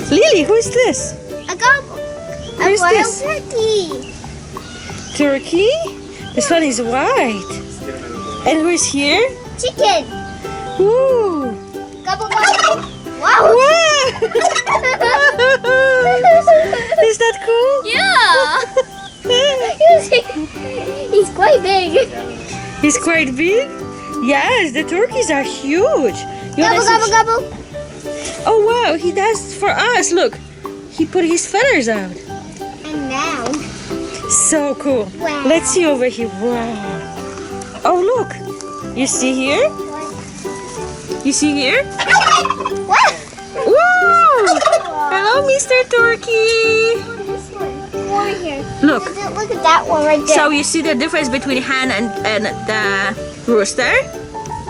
Lily, who's this? A gobble. A Who's wild this? turkey. Turkey? This one is white. And who's here? Chicken. Ooh. Gobble, gobble. Wow. Wow! Is that cool? Yeah. He's quite big. He's quite big? Yes, the turkeys are huge. You wanna Gobble, see- gobble, gobble. Oh wow, he does for us. Look, he put his feathers out. And now. So cool. Wow. Let's see over here. Wow. Oh look, you see here? You see here? What? Whoa! Hello, Mr. Turkey. This one. Over here. Look. Look at that one right there. So you see the difference between hen and the rooster?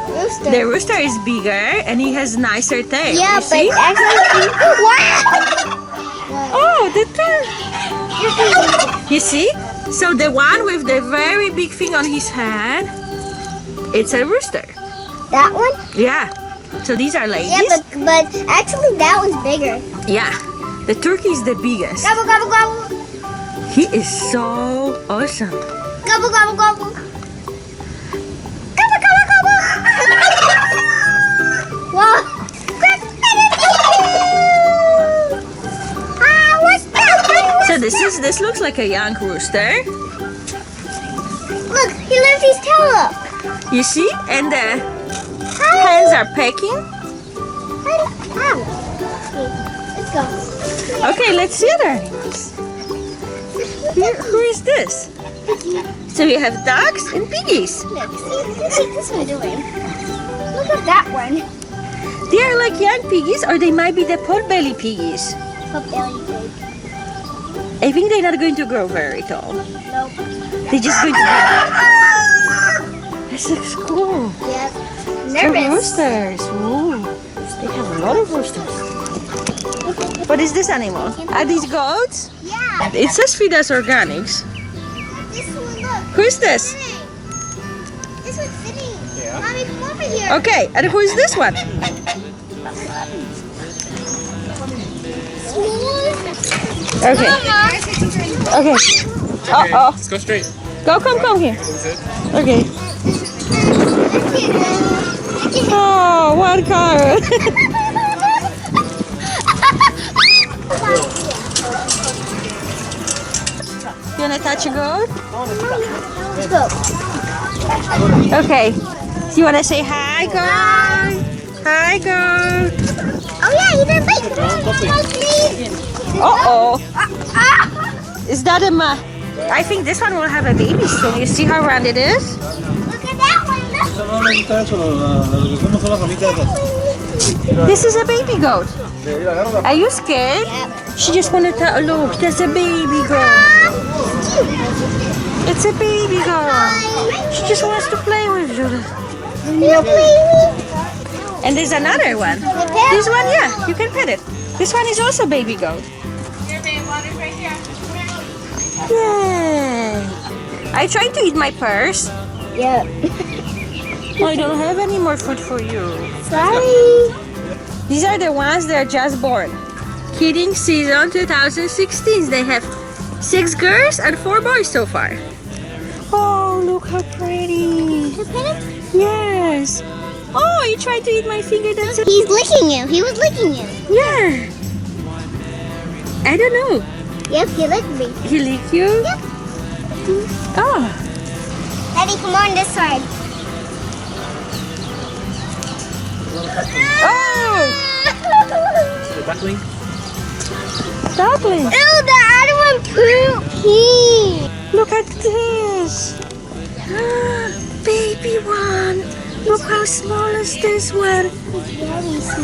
Rooster. The rooster is bigger and he has nicer tail. Yeah, you but see? actually, wow! Oh, the tail. You see? So the one with the very big thing on his head, it's a rooster. That one? Yeah. So these are ladies. Yeah, but actually that one's bigger. Yeah. The turkey is the biggest. Gobble, gobble, gobble. He is so awesome. Gobble, gobble, gobble. Gobble, gobble, gobble. Wow. What's that? So this looks like a young rooster. Look, he lifts his tail up. You see? And the hens are pecking. Ow. Okay, let's go. Okay, let's see other animals. Who is this? So we have ducks and piggies. Look, see this one doing. Look at that one. They are like young piggies, or they might be the potbelly piggies. Pop belly pig. I think they're not going to grow very tall. Nope. They're just going to be... This looks cool. Yep. The Nervous. roosters. Ooh. They have a lot of roosters. What is this animal? Are these goats? Yeah. It says feed us organics. This one, look. Who is this? Sitting. This one's sitting. Yeah. Mommy, come over here. Okay, and who is this one? Okay. Okay. Uh-oh. Let's go straight. Come here. Okay. Oh, one car. You wanna touch a goat? Let's go. Okay. So you wanna say hi, goat? Hi, goat. Oh yeah, you didn't bite. Please. Uh-oh. Is that a I think this one will have a baby soon. You see how round it is? Look at that one. This is a baby goat. Are you scared? Yep. She just wanted to look. There's a baby goat. It's a baby goat. She just wants to play with you. You play with And there's another one. This one, yeah, you can pet it. This one is also baby goat. Here, babe, water's right here. Yay! I tried to eat my purse. Yeah. I don't have any more food for you. Sorry. These are the ones that are just born. Kidding season 2016. They have 6 girls and 4 boys so far. Oh, look how pretty. Yes. Oh, you tried to eat my finger. That's it. He's licking you. He was licking you. Yeah. I don't know. Yep, he licked me. He licked you? Yep. Oh. Daddy, come on this side. Oh! Duckling. Duckling. Ew, the other one pooped. Look at this. Baby one. Look how small is this one.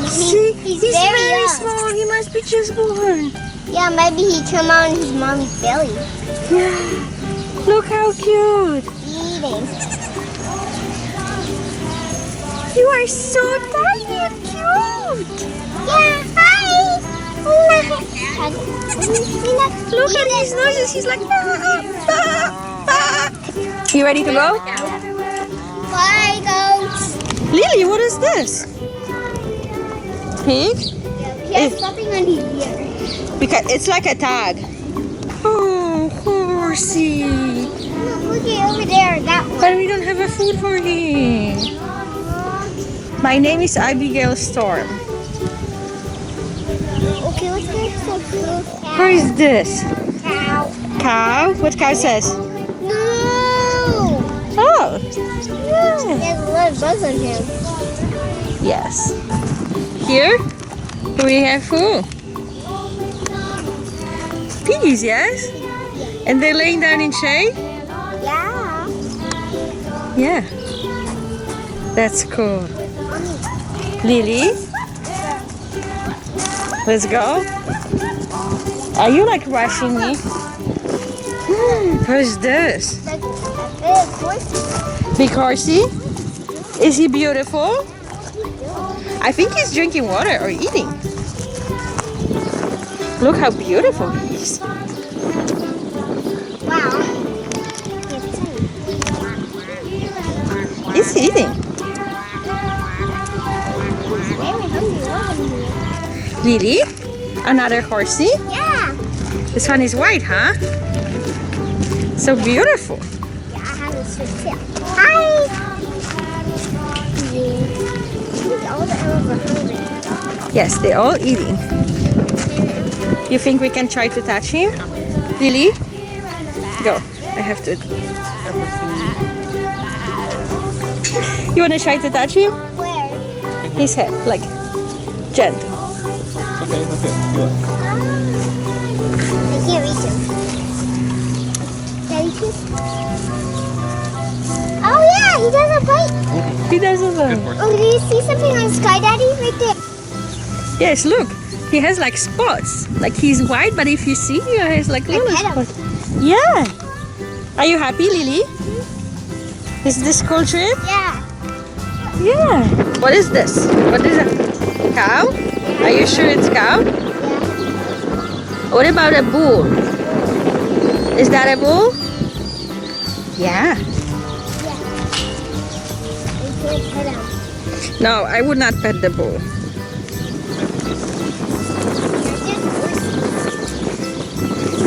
See, He's he's very very young. small. He must be just born. Yeah, maybe he came out in his mommy's belly. Yeah. Look how cute. Eating. You are so tiny and cute. Yeah, hi. Look at his noises. He's like. You ready to go? Bye, goats. Lily, what is this? Pig? He has something on his ear. Because it's like a tag. Oh, horsey. Look over there, that one. But we don't have a food for him. My name is Abigail Storm. Okay, let's get some food. Who is this? Cow. Cow? What cow says? No! Oh, There's a lot of buzz on him. yes. Here we have who? Piggies, yes? And they're laying down in shade? Yeah. Yeah. That's cool. Lily? Let's go. Are you like rushing me? Who's this? Big horsey? Is he beautiful? I think he's drinking water or eating. Look how beautiful he is. Wow. He's eating. Lily? Another horsey? Yeah. This one is white, huh? So beautiful. Yeah, I have a sweet tail. Hi. All the animals are hungry. Yes, they're all eating. You think we can try to touch him? Lily? Go. I have to. You want to try to touch him? Where? His head, like gentle. Okay, let's do it. I can't reach him. Daddy kiss? Oh yeah, he does a bite. He doesn't Good know. for Oh, do you see something on Sky Daddy right there? Yes, look. He has like spots. Like he's white, but if you see, he has like little pet him. spots. Yeah. Are you happy, Lily? Is this cool trip? Yeah. Yeah. What is this? What is it? Cow? Are you sure it's cow? What about a bull? Is that a bull? Yeah. We can't pet him. No, I would not pet the bull.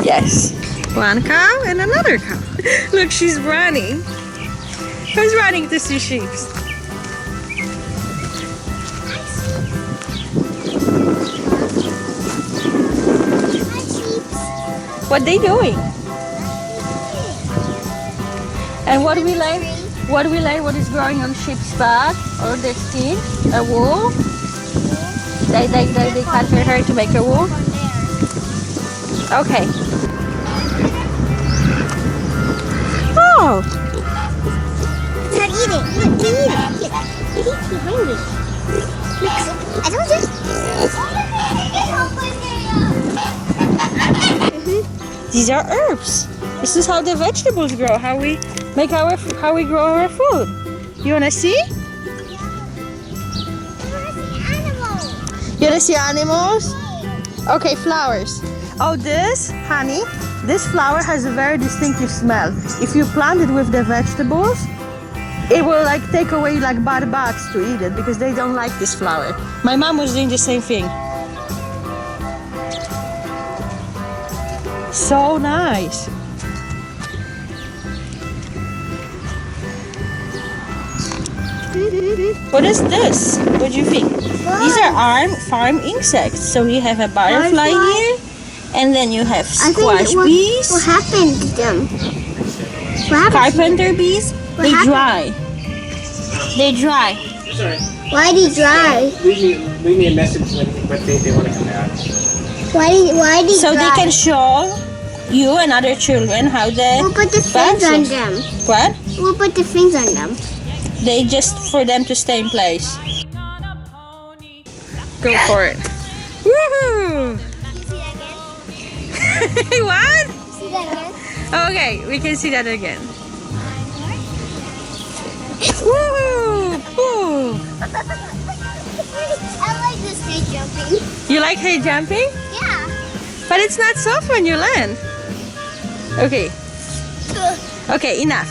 Yes. One cow and another cow. Look, she's running. Who's running to see sheep? What they doing? And what we like? What we like? What is growing on sheep's back or their skin? A wool. They cut her hair to make a wool. Okay. Oh. It's not eating. Look, he eat it. He's hungry. I don't just. These are herbs. This is how the vegetables grow. How we make how we grow our food. You wanna see? You wanna see animals? Okay, flowers. Oh, this, honey, this flower has a very distinctive smell. If you plant it with the vegetables, it will like take away like bad bugs to eat it because they don't like this flower. My mom was doing the same thing. So nice. What is this? What do you think? These are farm insects. So you have a butterfly here, and then you have squash bees. What happened to them? What happened? Carpenter bees. They happened? dry. They dry. Sorry. Why did he dry? Leave me a message when they want to come out. Why did he So dry? they can show you and other children how the We'll put the fins on bugs- them. What? We'll put the fins on them. They just for them to stay in place. Go for it. Woohoo! Can you see that again? What? See that again? Okay, we can see that again. Woohoo! Woo! I like this day jumping. You like hay jumping? Yeah. But it's not soft when you land. Okay. Okay, enough.